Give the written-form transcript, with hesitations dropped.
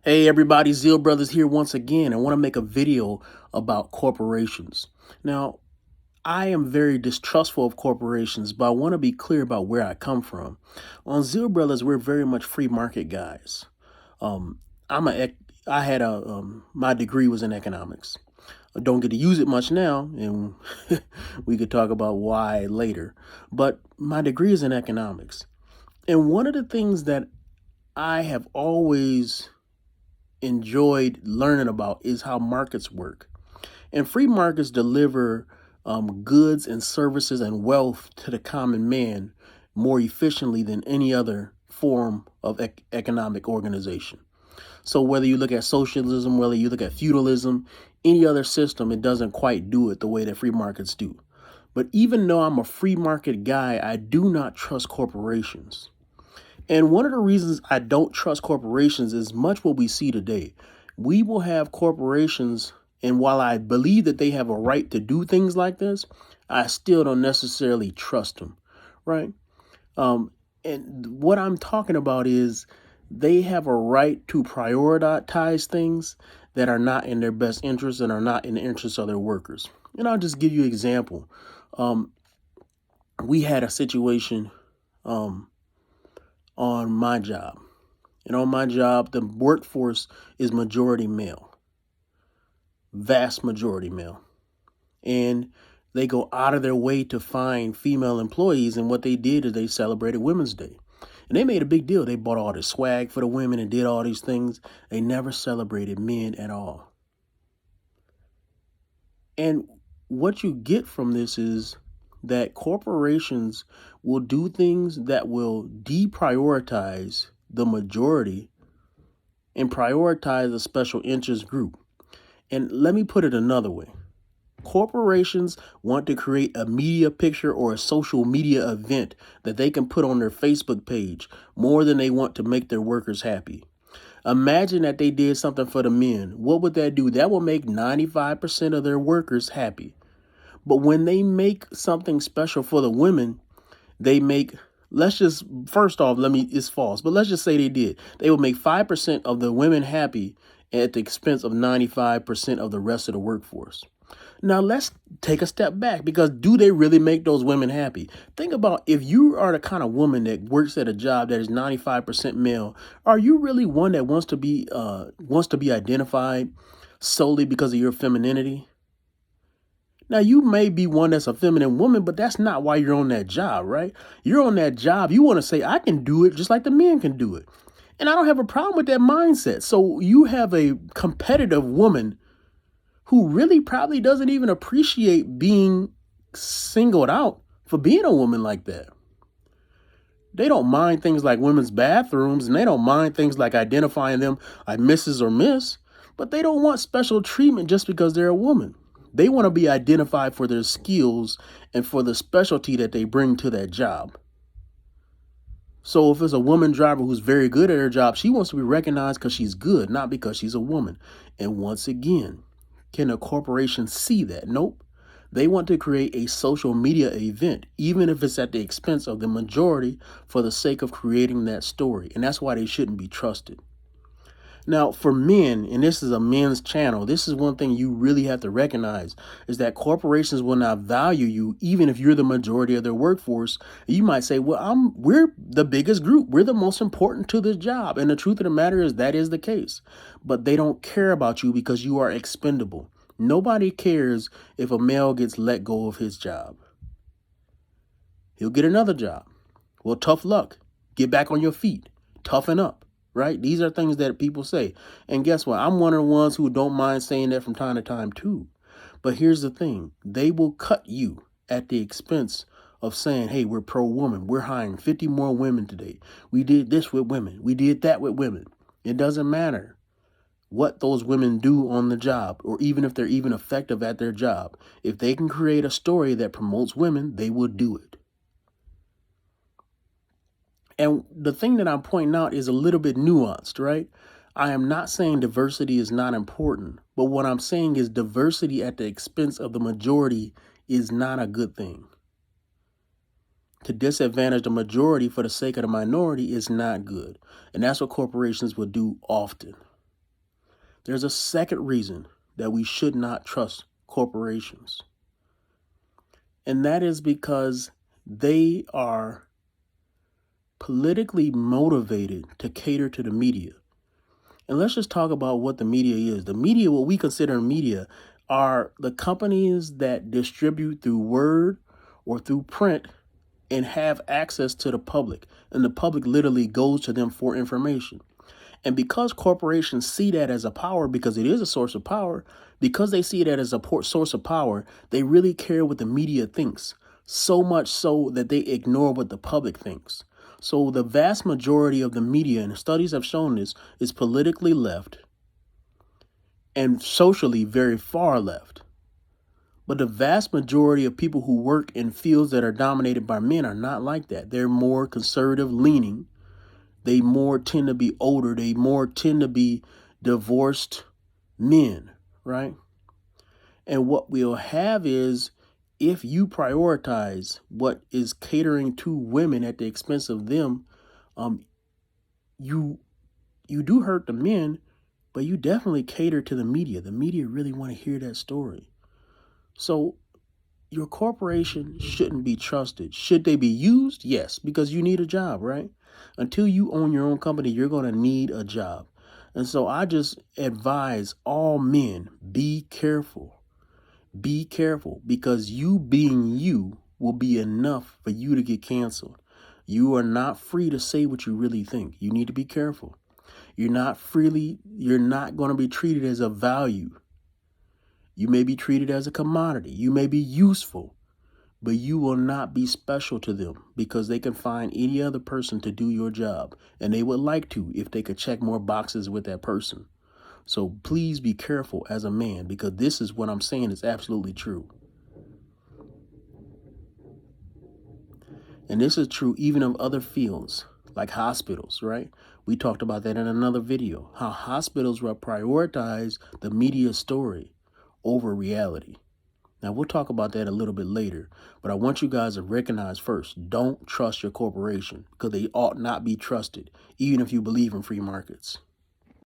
Hey everybody, Zeal Brothers here once again. I want to make a video about corporations. Now, I am very distrustful of corporations, but I want to be clear about where I come from. On Zeal Brothers, we're very much free market guys. Um, I'm a, I had my degree was in economics. I don't get to use it much now, and we could talk about why later. But my degree is in economics. And one of the things that I have always enjoyed learning about is how markets work. And free markets deliver goods and services and wealth to the common man more efficiently than any other form of economic organization. So whether you look at socialism, whether you look at feudalism, any other system, it doesn't quite do it the way that free markets do. But even though I'm a free market guy, I do not trust corporations. And one of the reasons I don't trust corporations is much what we see today. We will have corporations, and while I believe that they have a right to do things like this, I still don't necessarily trust them, right? And what I'm talking about is they have a right to prioritize things that are not in their best interest and are not in the interest of their workers. And I'll just give you an example. Um, we had a situation um, on my job. And on my job, the workforce is majority male, vast majority male. And they go out of their way to find female employees. And what they did is they celebrated Women's Day. And they made a big deal. They bought all this swag for the women and did all these things. They never celebrated men at all. And what you get from this is that corporations will do things that will deprioritize the majority and prioritize a special interest group. And let me put it another way. Corporations want to create a media picture or a social media event that they can put on their Facebook page more than they want to make their workers happy. Imagine that they did something for the men. What would that do? That will make 95% of their workers happy. But when they make something special for the women, they make, let's just, first off, it's false, but let's just say they did. They would make 5% of the women happy at the expense of 95% of the rest of the workforce. Now let's take a step back, because do they really make those women happy? Think about, if you are the kind of woman that works at a job that is 95% male, are you really one that wants to be identified solely because of your femininity? Now, you may be one that's a feminine woman, but that's not why you're on that job, right? You're on that job. You want to say, I can do it just like the men can do it. And I don't have a problem with that mindset. So you have a competitive woman who really probably doesn't even appreciate being singled out for being a woman like that. They don't mind things like women's bathrooms, and they don't mind things like identifying them like Mrs. or Miss, but they don't want special treatment just because they're a woman. They want to be identified for their skills and for the specialty that they bring to that job. So if it's a woman driver who's very good at her job, she wants to be recognized because she's good, not because she's a woman. And once again, can a corporation see that? Nope. They want to create a social media event, even if it's at the expense of the majority, for the sake of creating that story. And that's why they shouldn't be trusted. Now, for men, and this is a men's channel, this is one thing you really have to recognize, is that corporations will not value you even if you're the majority of their workforce. You might say, well, we're the biggest group. We're the most important to this job. And the truth of the matter is that is the case. But they don't care about you because you are expendable. Nobody cares if a male gets let go of his job. He'll get another job. Well, tough luck. Get back on your feet. Toughen up. Right? These are things that people say. And guess what? I'm one of the ones who don't mind saying that from time to time too. But here's the thing. They will cut you at the expense of saying, hey, we're pro-woman. We're hiring 50 more women today. We did this with women. We did that with women. It doesn't matter what those women do on the job, or even if they're even effective at their job. If they can create a story that promotes women, they will do it. And the thing that I'm pointing out is a little bit nuanced, right? I am not saying diversity is not important, but what I'm saying is diversity at the expense of the majority is not a good thing. To disadvantage the majority for the sake of the minority is not good. And that's what corporations will do often. There's a second reason that we should not trust corporations, and that is because they are politically motivated to cater to the media. And let's just talk about what the media is. The media, what we consider media, are the companies that distribute through word or through print and have access to the public. And the public literally goes to them for information. And because corporations see that as a power, because it is a source of power, because they see that as a source of power, they really care what the media thinks. So much so that they ignore what the public thinks. So the vast majority of the media, and studies have shown this, is politically left and socially very far left. But the vast majority of people who work in fields that are dominated by men are not like that. They're more conservative leaning. They more tend to be older. They more tend to be divorced men, right? And what we'll have is, if you prioritize what is catering to women at the expense of them, you do hurt the men, but you definitely cater to the media. The media really want to hear that story. So your corporation shouldn't be trusted. Should they be used? Yes, because you need a job, right? Until you own your own company, you're going to need a job. And so I just advise all men, be careful. Be careful, because you being you will be enough for you to get canceled. You are not free to say what you really think. You need to be careful. You're not going to be treated as a value. You may be treated as a commodity. You may be useful, but you will not be special to them, because they can find any other person to do your job, and they would like to if they could check more boxes with that person. So please be careful as a man, because this is what I'm saying is absolutely true. And this is true even of other fields like hospitals, right? We talked about that in another video, how hospitals will prioritize the media story over reality. Now, we'll talk about that a little bit later, but I want you guys to recognize first, don't trust your corporation, because they ought not be trusted, even if you believe in free markets.